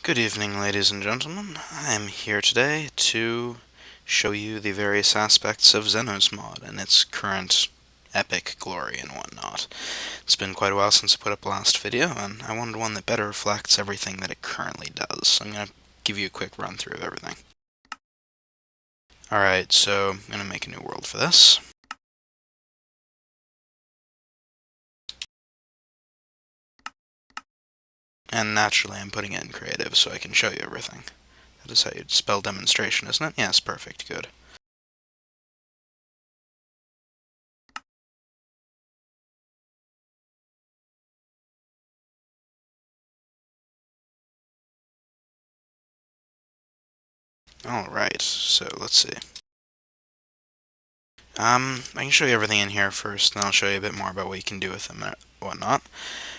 Good evening, ladies and gentlemen. I am here today to show you the various aspects of Zeno's mod and its current epic glory and whatnot. It's been quite a while since I put up the last video, and I wanted one that better reflects everything that it currently does. So I'm going to give you a quick run through of everything. Alright, so I'm going to make a new world for this. And naturally I'm putting it in creative so I can show you everything. That is how you'd spell demonstration, isn't it? Yes, perfect, good. Alright, so let's see. I can show you everything in here first, and then I'll show you a bit more about what you can do with them and whatnot.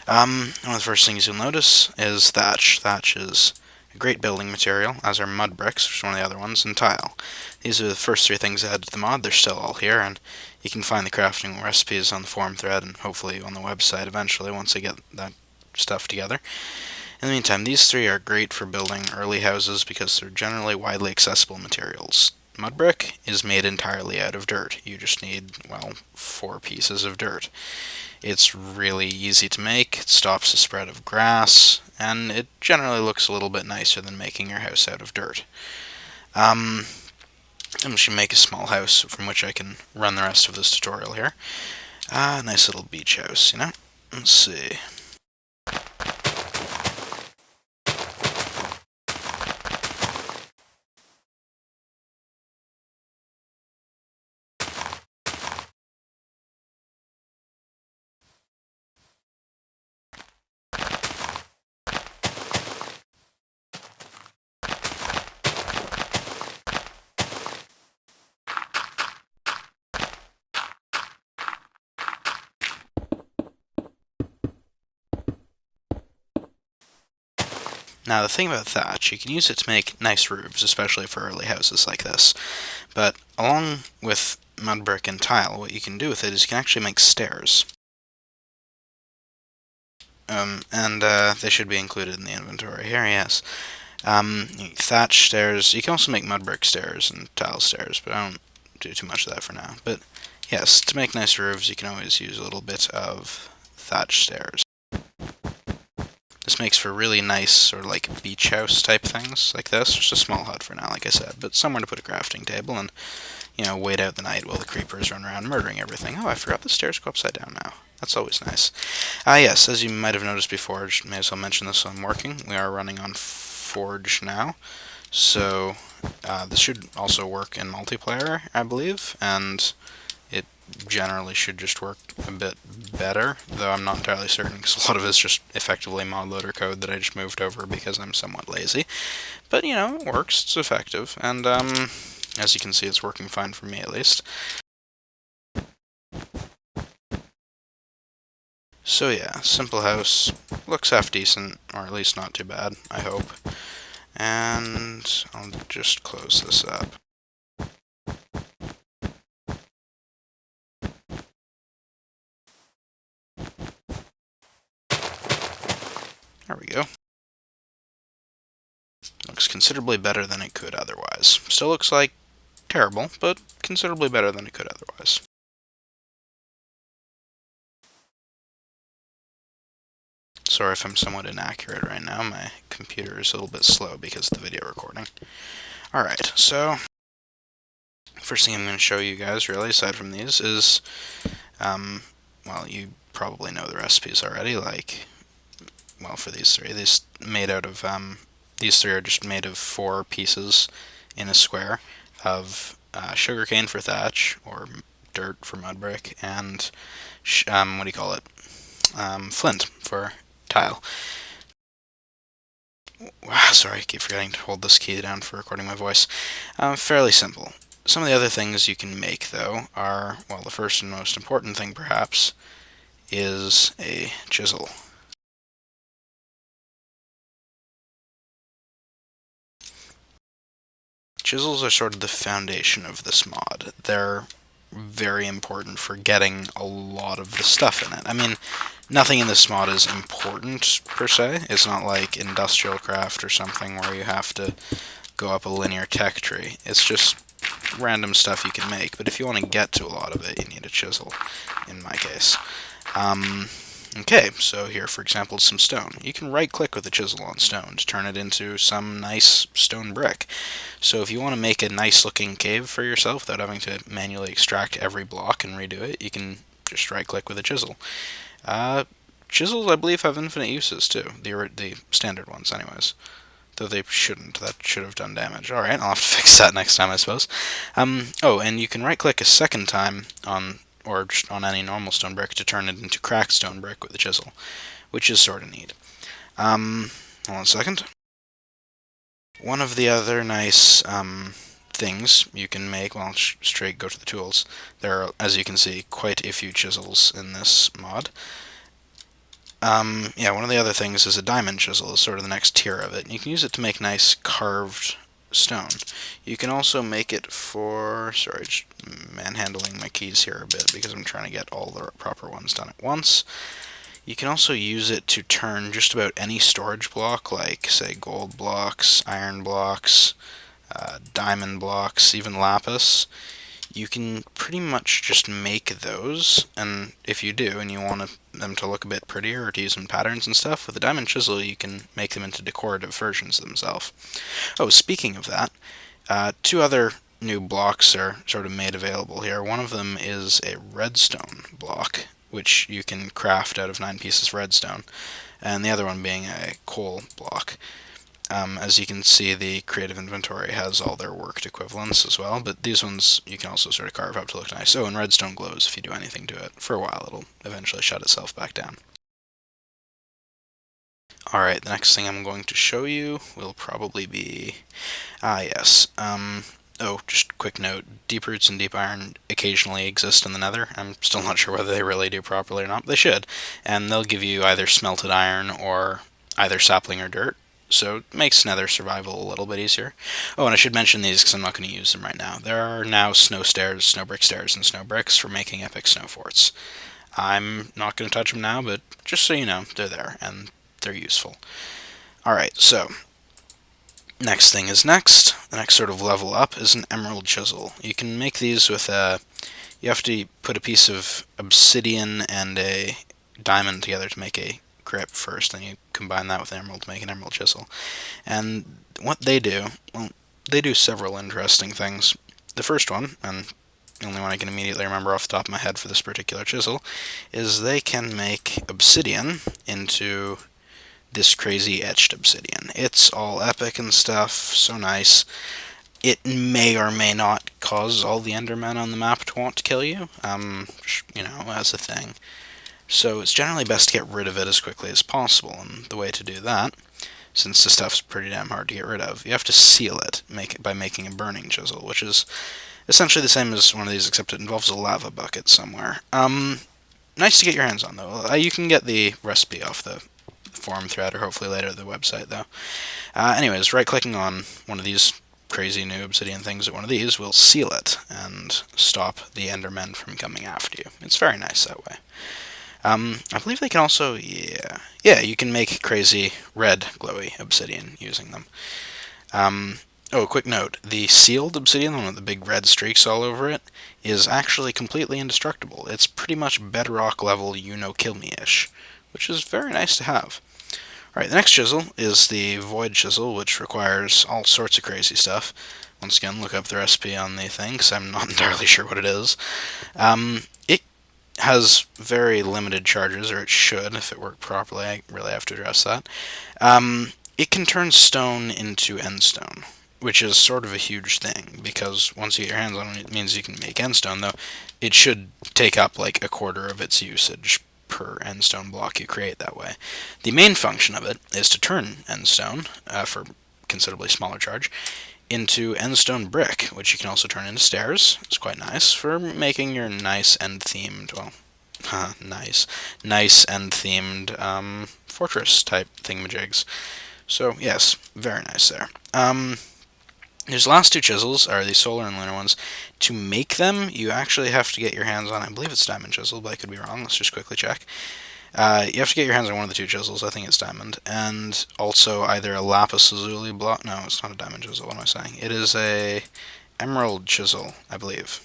One of the first things you'll notice is thatch. Thatch is a great building material, as are mud bricks, which is one of the other ones, and tile. These are the first three things added to the mod. They're still all here, and you can find the crafting recipes on the forum thread, and hopefully on the website eventually once I get that stuff together. In the meantime, these three are great for building early houses because they're generally widely accessible materials. Mud brick is made entirely out of dirt. You just need, well, 4 pieces of dirt. It's really easy to make, it stops the spread of grass, and it generally looks a little bit nicer than making your house out of dirt. I'm just going to make a small house from which I can run the rest of this tutorial here. Nice little beach house, you know? Let's see. Now, the thing about thatch, you can use it to make nice roofs, especially for early houses like this. But along with mud brick and tile, what you can do with it is you can actually make stairs. They should be included in the inventory here, yes. Thatch stairs, you can also make mud brick stairs and tile stairs, but I don't do too much of that for now. But yes, to make nice roofs, you can always use a little bit of thatch stairs. This makes for really nice sort of like beach house type things like this. Just a small hut for now, like I said, but somewhere to put a crafting table and, you know, wait out the night while the creepers run around murdering everything. Oh, I forgot the stairs go upside down now. That's always nice. Yes, as you might have noticed before, just may as well mention this while I'm working. We are running on Forge now, so this should also work in multiplayer, I believe, and it generally should just work a bit better, though I'm not entirely certain because a lot of it's just effectively mod loader code that I just moved over because I'm somewhat lazy. But, you know, it works, it's effective, and as you can see, it's working fine for me at least. So yeah, simple house, looks half decent, or at least not too bad, I hope. And I'll just close this up. There we go. Looks considerably better than it could otherwise. Still looks like terrible, but considerably better than it could otherwise. Sorry if I'm somewhat inaccurate right now, my computer is a little bit slow because of the video recording. Alright, so first thing I'm going to show you guys, really, aside from these, is, well, you probably know the recipes already, like, well, for these three, these three are just made of 4 pieces in a square of sugarcane for thatch, or dirt for mud brick, and, what do you call it, flint for tile. Wow, sorry, I keep forgetting to hold this key down for recording my voice. Fairly simple. Some of the other things you can make, though, are, well, the first and most important thing, perhaps, is a chisel. Chisels are sort of the foundation of this mod. They're very important for getting a lot of the stuff in it. I mean, nothing in this mod is important, per se. It's not like Industrial Craft or something where you have to go up a linear tech tree. It's just random stuff you can make, but if you want to get to a lot of it, you need a chisel, in my case. Okay, so here, for example, is some stone. You can right-click with a chisel on stone to turn it into some nice stone brick. So if you want to make a nice-looking cave for yourself without having to manually extract every block and redo it, you can just right-click with a chisel. Chisels, I believe, have infinite uses, too. The standard ones, anyways. Though they shouldn't. That should have done damage. Alright, I'll have to fix that next time, I suppose. Oh, and you can right-click a second time on, or just on any normal stone brick to turn it into cracked stone brick with a chisel, which is sort of neat. Hold on a second. One of the other nice things you can make, well, straight go to the tools. There are, as you can see, quite a few chisels in this mod. Yeah, one of the other things is a diamond chisel, is sort of the next tier of it. You can use it to make nice carved stone. You can also make it for, sorry, just manhandling my keys here a bit because I'm trying to get all the proper ones done at once. You can also use it to turn just about any storage block, like, say, gold blocks, iron blocks, diamond blocks, even lapis. You can pretty much just make those, and if you do, and you want them to look a bit prettier or to use some patterns and stuff, with a diamond chisel you can make them into decorative versions of themselves. Oh, speaking of that, two other new blocks are sort of made available here. One of them is a redstone block, which you can craft out of 9 pieces of redstone, and the other one being a coal block. As you can see, the creative inventory has all their worked equivalents as well, but these ones you can also sort of carve up to look nice. Oh, and redstone glows if you do anything to it. For a while, it'll eventually shut itself back down. Alright, the next thing I'm going to show you will probably be... yes. Oh, just quick note, deep roots and deep iron occasionally exist in the nether. I'm still not sure whether they really do properly or not, but they should. And they'll give you either smelted iron or either sapling or dirt. So it makes nether survival a little bit easier. Oh, and I should mention these because I'm not going to use them right now. There are now snow stairs, snow brick stairs, and snow bricks for making epic snow forts. I'm not going to touch them now, but just so you know, they're there, and they're useful. Alright, so next thing is next. The next sort of level up is an emerald chisel. You can make these with you have to put a piece of obsidian and a diamond together to make a grip first, then you combine that with emerald to make an emerald chisel. And what they do, well, they do several interesting things. The first one, and the only one I can immediately remember off the top of my head for this particular chisel, is they can make obsidian into this crazy etched obsidian. It's all epic and stuff, so nice. It may or may not cause all the endermen on the map to want to kill you, you know, as a thing. So it's generally best to get rid of it as quickly as possible, and the way to do that, since the stuff's pretty damn hard to get rid of, you have to seal it by making a burning chisel, which is essentially the same as one of these, except it involves a lava bucket somewhere. Nice to get your hands on, though. You can get the recipe off the forum thread, or hopefully later the website, though. Anyways, right-clicking on one of these crazy new obsidian things at one of these will seal it, and stop the endermen from coming after you. It's very nice that way. I believe they can also, yeah, you can make crazy red glowy obsidian using them. Oh, quick note, the sealed obsidian, the one with the big red streaks all over it, is actually completely indestructible. It's pretty much bedrock level you-know-kill-me-ish, which is very nice to have. Alright, the next chisel is the void chisel, which requires all sorts of crazy stuff. Once again, look up the recipe on the thing, because I'm not entirely sure what it is. It has very limited charges, or it should, if it worked properly. I really have to address that. It can turn stone into endstone, which is sort of a huge thing, because once you get your hands on it, it means you can make endstone, though it should take up like a quarter of its usage per endstone block you create that way. The main function of it is to turn endstone, for considerably smaller charge, into endstone brick, which you can also turn into stairs. It's quite nice for making your nice end-themed, well, nice end-themed fortress-type thingamajigs. So, yes, very nice there. These last two chisels are the solar and lunar ones. To make them, you actually have to get your hands on, I believe it's diamond chisel, but I could be wrong. Let's just quickly check. You have to get your hands on one of the two chisels. I think it's diamond, and also either a lapis lazuli block. No, it's not a diamond chisel. What am I saying? It is a emerald chisel, I believe.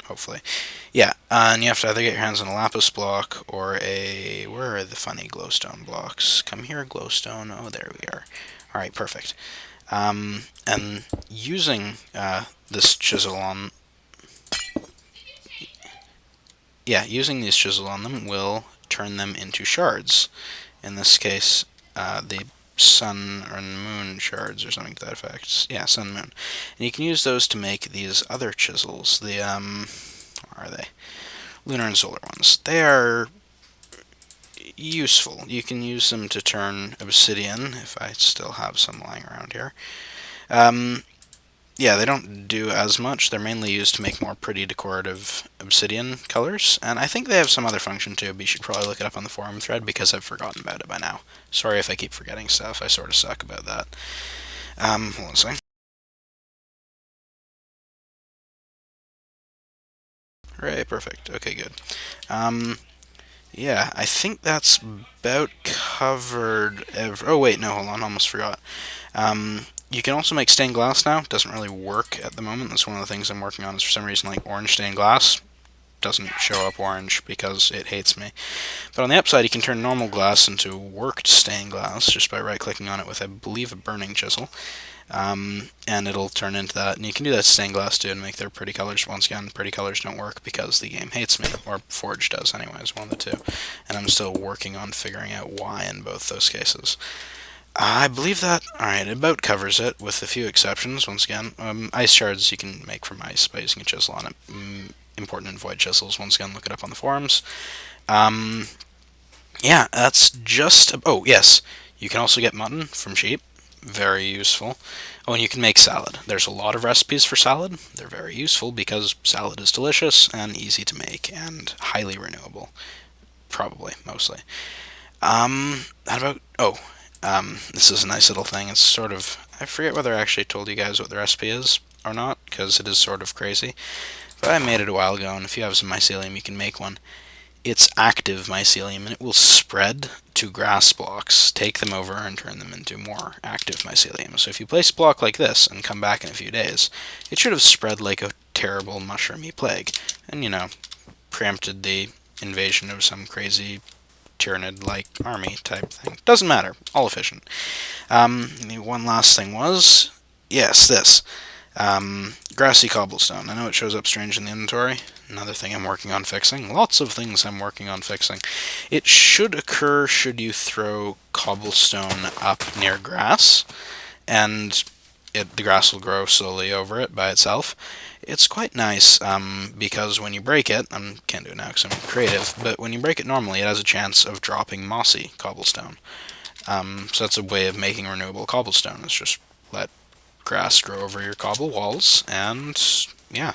Hopefully, yeah. And you have to either get your hands on a lapis block or a. Where are the funny glowstone blocks? Come here, glowstone. Oh, there we are. All right, perfect. And using this chisel on, yeah, using these chisel on them will turn them into shards. In this case, the sun and moon shards or something to that effect. Yeah, sun and moon. And you can use those to make these other chisels. The where are they? Lunar and solar ones. They are useful. You can use them to turn obsidian, if I still have some lying around here. Yeah, they don't do as much. They're mainly used to make more pretty decorative obsidian colors, and I think they have some other function too, but you should probably look it up on the forum thread because I've forgotten about it by now. Sorry if I keep forgetting stuff. I sort of suck about that. Hold on a second. Hooray, perfect. Okay, good. Yeah, I think that's about covered. Oh wait, no, hold on, almost forgot. You can also make stained glass now. It doesn't really work at the moment. That's one of the things I'm working on. Is for some reason like orange stained glass doesn't show up orange because it hates me. But on the upside, you can turn normal glass into worked stained glass just by right-clicking on it with, I believe, a burning chisel. And it'll turn into that. And you can do that to stained glass too and make their pretty colors. Once again, pretty colors don't work because the game hates me, or Forge does anyways, one of the two. And I'm still working on figuring out why in both those cases. I believe that, alright, about covers it, with a few exceptions, once again. Ice shards you can make from ice by using a chisel on it. Important and void chisels, once again, look it up on the forums. Yeah, that's just... Oh, yes, you can also get mutton from sheep. Very useful. Oh, and you can make salad. There's a lot of recipes for salad. They're very useful because salad is delicious and easy to make and highly renewable. Probably, mostly. How about... Oh, this is a nice little thing. It's sort of... I forget whether I actually told you guys what the recipe is or not, because it is sort of crazy. But I made it a while ago, and if you have some mycelium, you can make one. It's active mycelium, and it will spread to grass blocks, take them over, and turn them into more active mycelium. So if you place a block like this and come back in a few days, it should have spread like a terrible mushroomy plague, and, you know, preempted the invasion of some crazy Tyranid-like army type thing. Doesn't matter. All efficient. The one last thing was, yes, this. Grassy cobblestone. I know it shows up strange in the inventory. Another thing I'm working on fixing. Lots of things I'm working on fixing. It should occur should you throw cobblestone up near grass, and the grass will grow slowly over it by itself. It's quite nice because when you break it, I can't do it now because I'm creative, but when you break it normally, it has a chance of dropping mossy cobblestone. So that's a way of making renewable cobblestone. It's just let grass grow over your cobble walls, and yeah.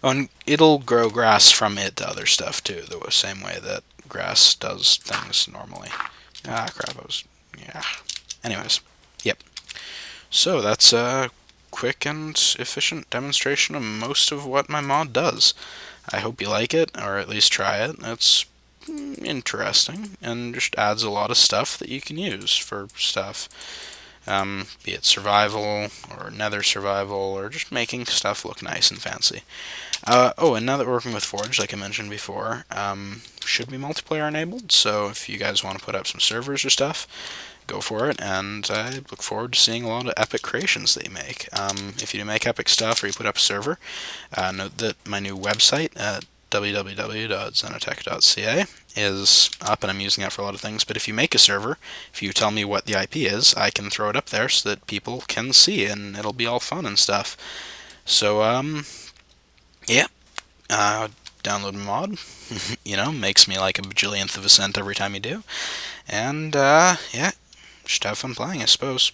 Oh, and it'll grow grass from it to other stuff too, the same way that grass does things normally. Ah, crap, yeah. Anyways, yep. So that's a quick and efficient demonstration of most of what my mod does. I hope you like it, or at least try it. It's interesting, and just adds a lot of stuff that you can use for stuff. Be it survival, or nether survival, or just making stuff look nice and fancy. Oh, and now that we're working with Forge, like I mentioned before, should be multiplayer enabled, so if you guys want to put up some servers or stuff, go for it, and I look forward to seeing a lot of epic creations that you make. If you do make epic stuff or you put up a server, note that my new website at www.zenotech.ca is up, and I'm using that for a lot of things. But if you make a server, if you tell me what the IP is, I can throw it up there so that people can see, and it'll be all fun and stuff. So, yeah, download my mod. You know, makes me like a bajillionth of a cent every time you do. And, yeah, just have fun playing, I suppose.